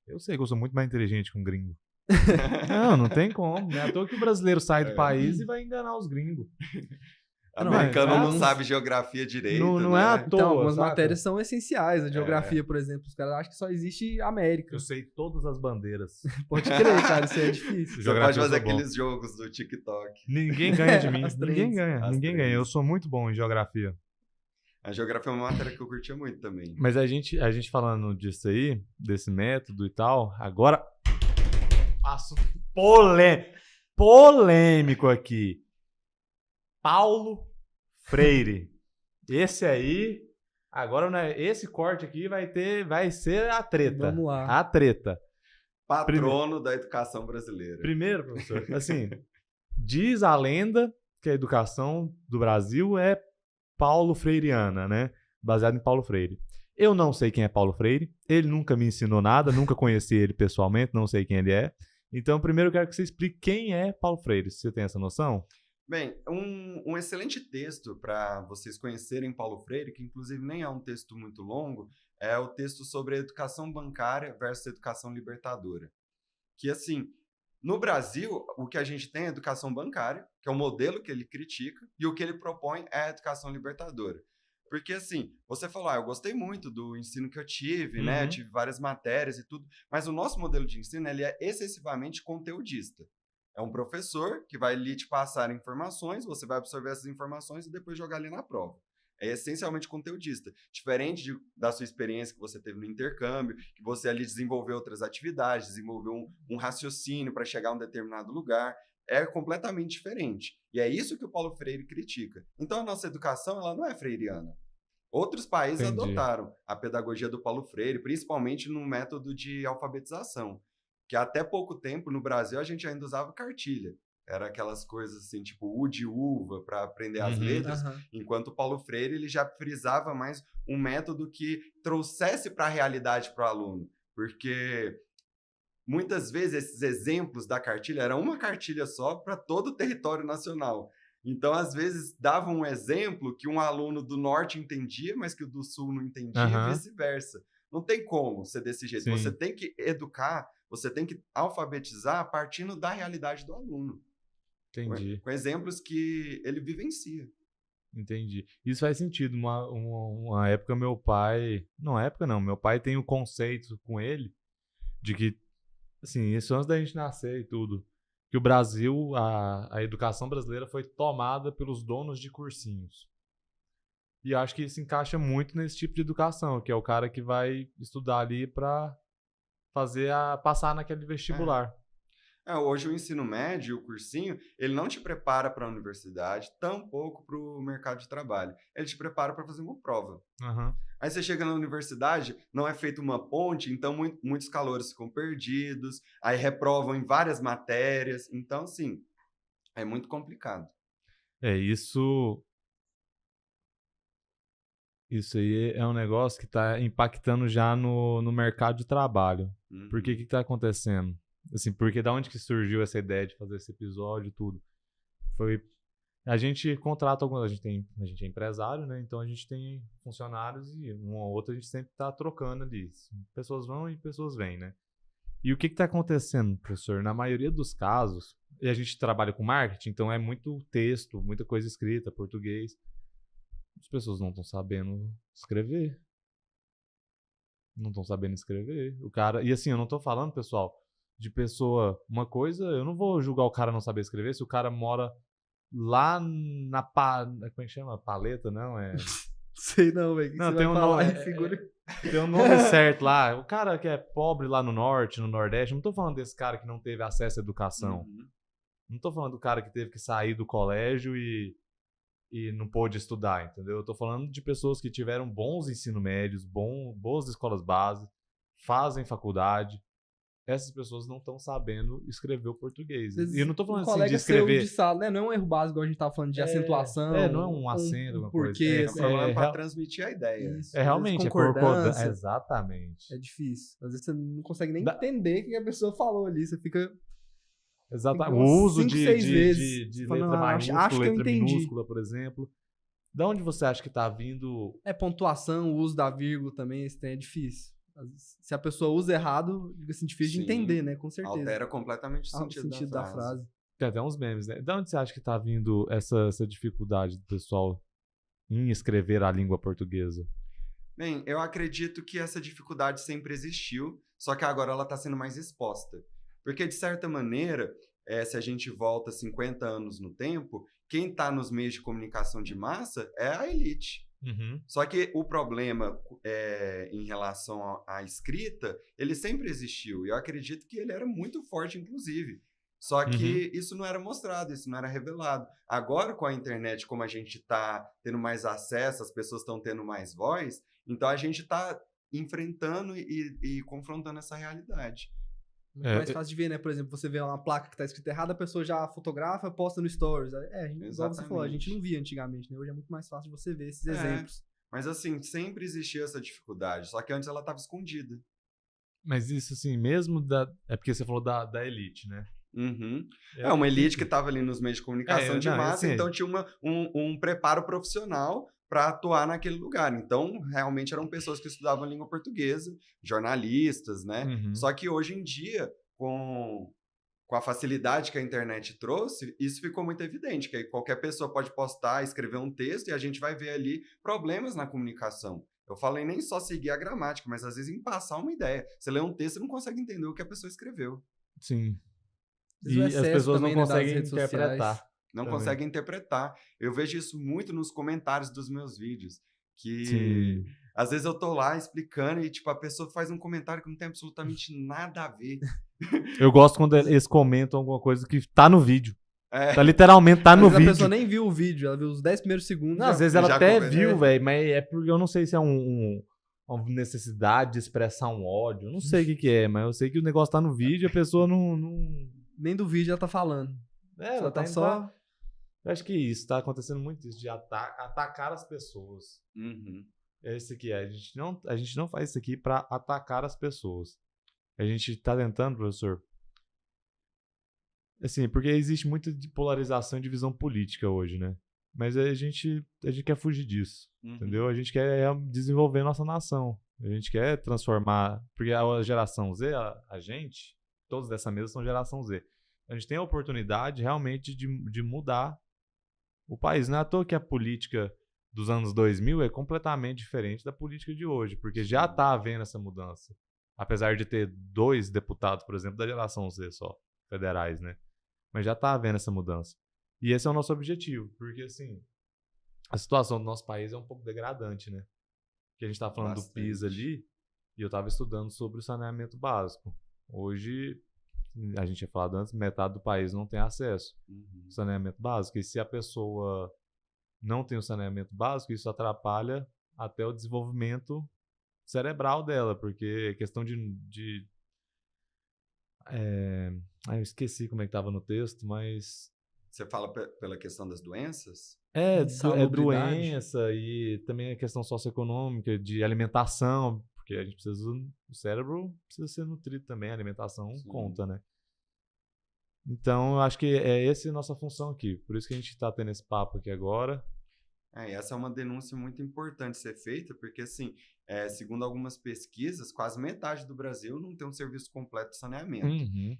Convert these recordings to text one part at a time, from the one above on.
Eu sei que eu sou muito mais inteligente que um gringo. Não tem como. Não é à toa que o brasileiro sai do país e vai enganar os gringos. Americano não sabe geografia direito, não né? é à toa, Então, algumas saca? matérias são essenciais. A geografia, por exemplo, os caras acham que só existe América. Eu sei todas as bandeiras. Pode crer, cara, isso é difícil. Você pode fazer aqueles jogos do TikTok. Ninguém ganha de mim. As Ninguém trends. ganha. Eu sou muito bom em geografia. A geografia é uma matéria que eu curtia muito também. Mas a gente falando disso aí, desse método e tal, agora passo polêmico aqui. Paulo Freire. Esse aí, agora esse corte aqui vai ser a treta. Vamos lá. A treta. Patrono da educação brasileira. Primeiro, professor, assim, diz a lenda que a educação do Brasil é Paulo Freireana, né? Baseado em Paulo Freire. Eu não sei quem é Paulo Freire, ele nunca me ensinou nada, nunca conheci ele pessoalmente, não sei quem ele é. Então, primeiro eu quero que você explique quem é Paulo Freire, se você tem essa noção. Bem, um excelente texto para vocês conhecerem Paulo Freire, que inclusive nem é um texto muito longo, é o texto sobre a educação bancária versus a educação libertadora. Que, assim, no Brasil, o que a gente tem é a educação bancária, que é o modelo que ele critica, e o que ele propõe é a educação libertadora. Porque, assim, você falou, eu gostei muito do ensino que eu tive, né? Eu tive várias matérias e tudo, mas o nosso modelo de ensino, ele é excessivamente conteudista. É um professor que vai lhe te passar informações, você vai absorver essas informações e depois jogar ali na prova. É essencialmente conteudista. Diferente da sua experiência que você teve no intercâmbio, que você ali desenvolveu outras atividades, desenvolveu um raciocínio para chegar a um determinado lugar. É completamente diferente. E é isso que o Paulo Freire critica. Então, a nossa educação ela não é freiriana. Outros países adotaram a pedagogia do Paulo Freire, principalmente no método de alfabetização. Que até pouco tempo, no Brasil, a gente ainda usava cartilha. Era aquelas coisas assim, tipo U de uva, para aprender as letras. Enquanto o Paulo Freire ele já frisava mais um método que trouxesse para a realidade para o aluno. Porque muitas vezes esses exemplos da cartilha era uma cartilha só para todo o território nacional. Então, às vezes, dava um exemplo que um aluno do norte entendia, mas que o do sul não entendia e vice-versa. Não tem como ser desse jeito. Sim. Você tem que educar, você tem que alfabetizar partindo da realidade do aluno. Entendi. Com exemplos que ele vivencia. Entendi. Isso faz sentido. Uma época meu pai... Não, época não. Meu pai tem um conceito com ele de que, assim, isso antes da gente nascer e tudo, que o Brasil, a educação brasileira foi tomada pelos donos de cursinhos. E acho que isso encaixa muito nesse tipo de educação, que é o cara que vai estudar ali para passar naquele vestibular. Hoje o ensino médio, o cursinho, ele não te prepara para a universidade, tampouco para o mercado de trabalho. Ele te prepara para fazer uma prova. Aí você chega na universidade, não é feita uma ponte, então muitos calouros ficam perdidos, aí reprovam em várias matérias. Então, assim, é muito complicado. Isso aí é um negócio que está impactando já no mercado de trabalho. Por que está acontecendo? Assim, porque da onde que surgiu essa ideia de fazer esse episódio e tudo? A gente contrata a gente é empresário, né? Então a gente tem funcionários e um ou outro a gente sempre está trocando ali. Pessoas vão e pessoas vêm, né? E o que está acontecendo, professor? Na maioria dos casos, e a gente trabalha com marketing, então é muito texto, muita coisa escrita, português. As pessoas não estão sabendo escrever. Não estão sabendo escrever. O cara... E assim, eu não estou falando, pessoal, de pessoa... Uma coisa, eu não vou julgar o cara não saber escrever se o cara mora lá na... Como é que chama? Paleta, não? Sei não, velho. Não, tem um nome... Tem um nome certo lá. O cara que é pobre lá no norte, no nordeste, não estou falando desse cara que não teve acesso à educação. Não estou falando do cara que teve que sair do colégio e não pôde estudar, entendeu? Eu tô falando de pessoas que tiveram bons ensino médios, boas escolas base, fazem faculdade. Essas pessoas não estão sabendo escrever o português. E eu não tô falando assim de escrever... De sala, né? Não é um erro básico, igual a gente tava falando de acentuação. Não é um acento, uma porquê, coisa. É para transmitir a ideia. Isso, realmente, concordância. Exatamente. É difícil. Às vezes você não consegue nem entender o que a pessoa falou ali. Você fica... Exatamente. O uso de letra maiúscula, acho que eu letra entendi. minúscula, por exemplo. Da onde você acha que tá vindo... Pontuação, o uso da vírgula também, esse tem é difícil. Se a pessoa usa errado, fica assim, difícil de entender, né? Com certeza. Altera completamente o sentido da frase. Tem até uns memes, né? De onde você acha que tá vindo essa dificuldade do pessoal em escrever a língua portuguesa? Bem, eu acredito que essa dificuldade sempre existiu, só que agora ela está sendo mais exposta. Porque, de certa maneira, se a gente volta 50 anos no tempo, quem está nos meios de comunicação de massa é a elite. Uhum. Só que o problema em relação à escrita, ele sempre existiu. E eu acredito que ele era muito forte, inclusive. Só que isso não era mostrado, isso não era revelado. Agora, com a internet, como a gente está tendo mais acesso, as pessoas estão tendo mais voz, então a gente está enfrentando e confrontando essa realidade. É mais fácil de ver, né? Por exemplo, você vê uma placa que está escrita errada, a pessoa já fotografa, posta no Stories. Igual você falou, a gente não via antigamente, né? Hoje é muito mais fácil de você ver esses exemplos. Mas assim, sempre existiu essa dificuldade, só que antes ela estava escondida. Mas isso assim, mesmo é porque você falou da elite, né? Uhum. Uma elite que estava ali nos meios de comunicação de massa, assim, então tinha um preparo profissional para atuar naquele lugar. Então, realmente eram pessoas que estudavam língua portuguesa, jornalistas, né? Uhum. Só que hoje em dia, com a facilidade que a internet trouxe, isso ficou muito evidente, que aí qualquer pessoa pode postar, escrever um texto e a gente vai ver ali problemas na comunicação. Eu falei nem só seguir a gramática, mas às vezes em passar uma ideia. Você lê um texto e não consegue entender o que a pessoa escreveu. Sim. E as pessoas não conseguem interpretar. Não conseguem interpretar. Eu vejo isso muito nos comentários dos meus vídeos. Que Sim. Às vezes eu tô lá explicando e tipo, a pessoa faz um comentário que não tem absolutamente nada a ver. Eu gosto quando eles comentam alguma coisa que tá no vídeo. Literalmente tá no vídeo. A pessoa nem viu o vídeo, ela viu os 10 primeiros segundos. Não, às vezes ela até viu, velho, mas é porque eu não sei se é uma necessidade de expressar um ódio. Eu não sei o que é, mas eu sei que o negócio tá no vídeo e a pessoa não... Nem do vídeo ela tá falando. Ela tá só... Eu acho que isso, tá acontecendo muito isso, de atacar as pessoas. Uhum. É isso aqui, a gente não faz isso aqui pra atacar as pessoas. A gente tá tentando, professor, assim, porque existe muita polarização e divisão política hoje, né? Mas a gente quer fugir disso, entendeu? A gente quer desenvolver nossa nação. A gente quer transformar, porque a geração Z, a gente, todos dessa mesa são geração Z. A gente tem a oportunidade realmente de mudar o país. Não é à toa que a política dos anos 2000 é completamente diferente da política de hoje, porque já está havendo essa mudança. Apesar de ter 2 deputados, por exemplo, da geração Z só, federais, né? Mas já está havendo essa mudança. E esse é o nosso objetivo, porque assim, a situação do nosso país é um pouco degradante, né? Porque a gente está falando do PISA ali, e eu estava estudando sobre o saneamento básico. Hoje, a gente tinha falado antes, metade do país não tem acesso ao saneamento básico. E se a pessoa não tem o saneamento básico, isso atrapalha até o desenvolvimento cerebral dela, porque é questão eu esqueci como é que estava no texto, mas... Você fala pela questão das doenças? É doença e também a questão socioeconômica, de alimentação, porque a gente precisa... O cérebro precisa ser nutrido também, a alimentação conta, né? Então, eu acho que essa é a nossa função aqui. Por isso que a gente está tendo esse papo aqui agora. Essa é uma denúncia muito importante ser feita, porque, assim, segundo algumas pesquisas, quase metade do Brasil não tem um serviço completo de saneamento.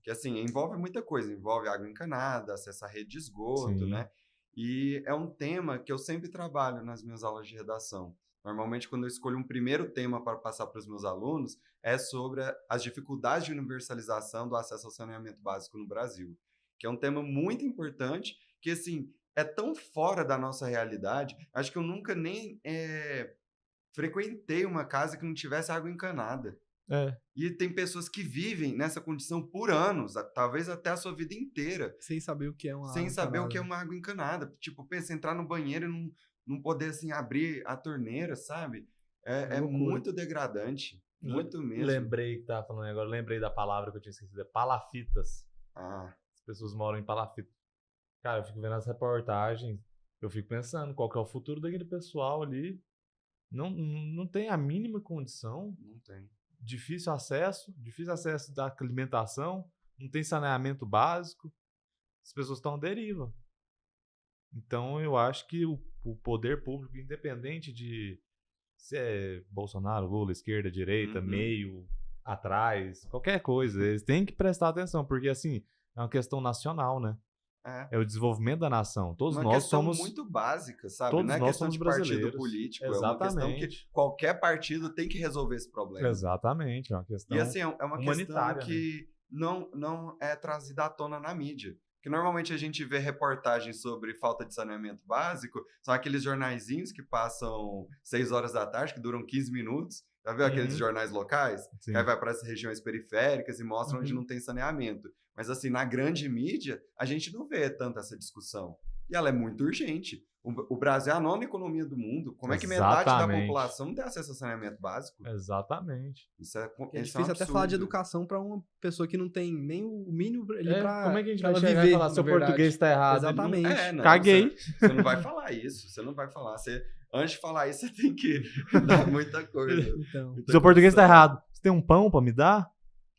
Que, assim, envolve muita coisa. Envolve água encanada, acesso à rede de esgoto, né? E é um tema que eu sempre trabalho nas minhas aulas de redação. Normalmente, quando eu escolho um primeiro tema para passar para os meus alunos, é sobre as dificuldades de universalização do acesso ao saneamento básico no Brasil, que é um tema muito importante, que, assim, é tão fora da nossa realidade. Acho que eu nunca nem frequentei uma casa que não tivesse água encanada. E tem pessoas que vivem nessa condição por anos, talvez até a sua vida inteira. Sem saber o que é uma água Sem saber encanada. O que é uma água encanada. Tipo, pensa, entrar no banheiro e não poder, assim, abrir a torneira, sabe? É muito degradante. Muito mesmo. Lembrei que tava falando agora, lembrei da palavra que eu tinha esquecido, é palafitas. As pessoas moram em palafitas. Cara, eu fico vendo as reportagens, eu fico pensando qual que é o futuro daquele pessoal ali. Não tem a mínima condição. Não tem. Difícil acesso da alimentação, não tem saneamento básico. As pessoas estão à deriva. Então, eu acho que o poder público, independente de Se é Bolsonaro, Lula, esquerda, direita, meio, atrás, qualquer coisa. Eles têm que prestar atenção, porque assim, é uma questão nacional, né? É o desenvolvimento da nação. Todos nós somos... Uma questão muito básica, sabe? Todos não é nós questão somos de partido brasileiros. político. Exatamente. É uma questão que qualquer partido tem que resolver esse problema. Exatamente, é uma questão humanitária. E assim, é uma questão que né? não é trazida à tona na mídia. Porque normalmente a gente vê reportagens sobre falta de saneamento básico, são aqueles jornaizinhos que passam 6 horas da tarde, que duram 15 minutos. Já viu aqueles jornais locais? Sim. Que aí vai para as regiões periféricas e mostram onde não tem saneamento. Mas assim, na grande mídia, a gente não vê tanto essa discussão. E ela é muito urgente. O Brasil é a 9ª economia do mundo. Como é que metade da população não tem acesso a saneamento básico? Exatamente. Isso é difícil até falar de educação para uma pessoa que não tem nem o mínimo para como é que a gente vai chegar e falar seu português está errado? Exatamente. Não, caguei. Você não vai falar isso. Você não vai falar. Antes de falar isso, você tem que dar muita coisa. Então. Seu português está errado. Você tem um pão para me dar?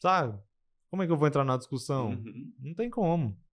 Sabe? Como é que eu vou entrar na discussão? Não tem como.